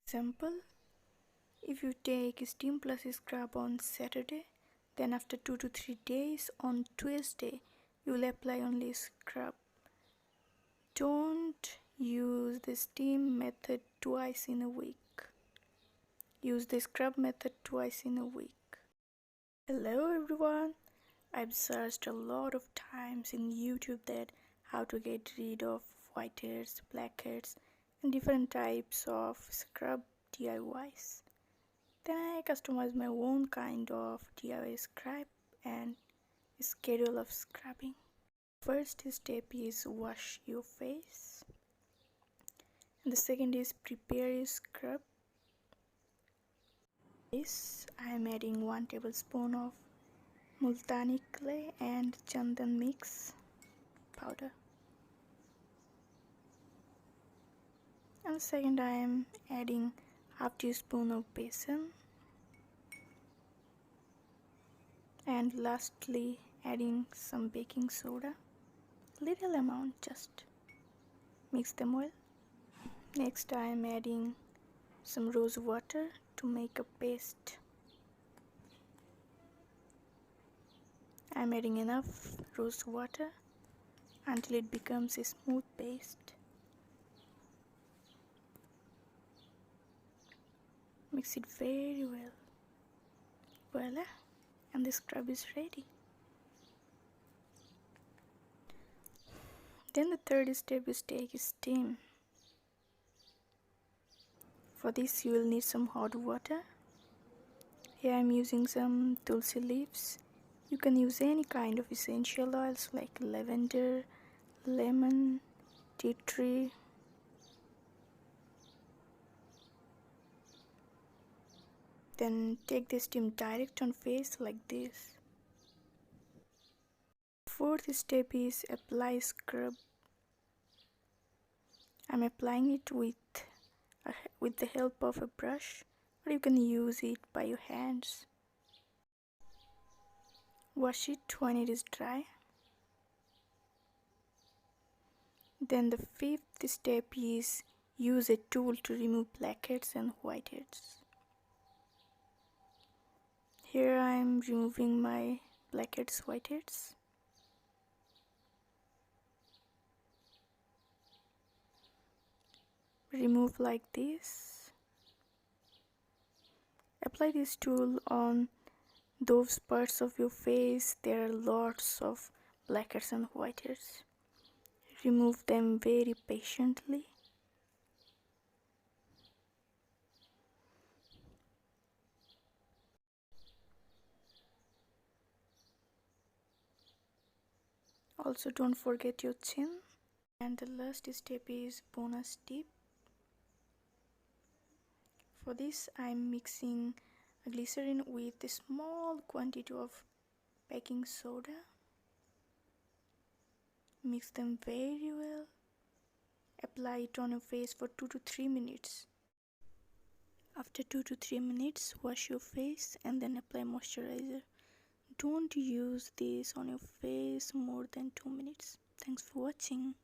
Example, if you take steam+scrub on Saturday, then after 2 to 3 days on Tuesday, you will apply only scrub. Don't use the steam method twice in a week. Use the scrub method twice in a week. Hello everyone. I've searched a lot of times in YouTube that how to get rid of whiteheads, blackheads and different types of scrub DIYs. Then I customized my own kind of DIY scrub and schedule of scrubbing. First step is wash your face, and the second is prepare your scrub. This I am adding 1 tablespoon of multani clay and chandan mix powder, and second I am adding half teaspoon of besan, and lastly adding some baking soda, little amount, just mix them well. Next I am adding some rose water to make a paste. I am adding enough rose water until it becomes a smooth paste. Mix it very well. Voila, and the scrub is ready. Then the third step is take steam. For this you will need some hot water. Here I am using some tulsi leaves. You can use any kind of essential oils like lavender, lemon, tea tree. Then take the steam direct on face like this. Fourth step is apply scrub. I'm applying it with the help of a brush, or you can use it by your hands. Wash it when it is dry. Then the fifth step is use a tool to remove blackheads and whiteheads. Here I am removing my blackheads, whiteheads. Remove like this. Apply this tool on those parts of your face there are lots of blackheads and whiteheads. Remove them very patiently. Also don't forget your chin. And the last step is bonus tip. For this I am mixing a glycerin with a small quantity of baking soda. Mix them very well. Apply it on your face for 2 to 3 minutes. After 2 to 3 minutes, wash your face and then apply moisturizer. Don't use this on your face more than 2 minutes. Thanks for watching.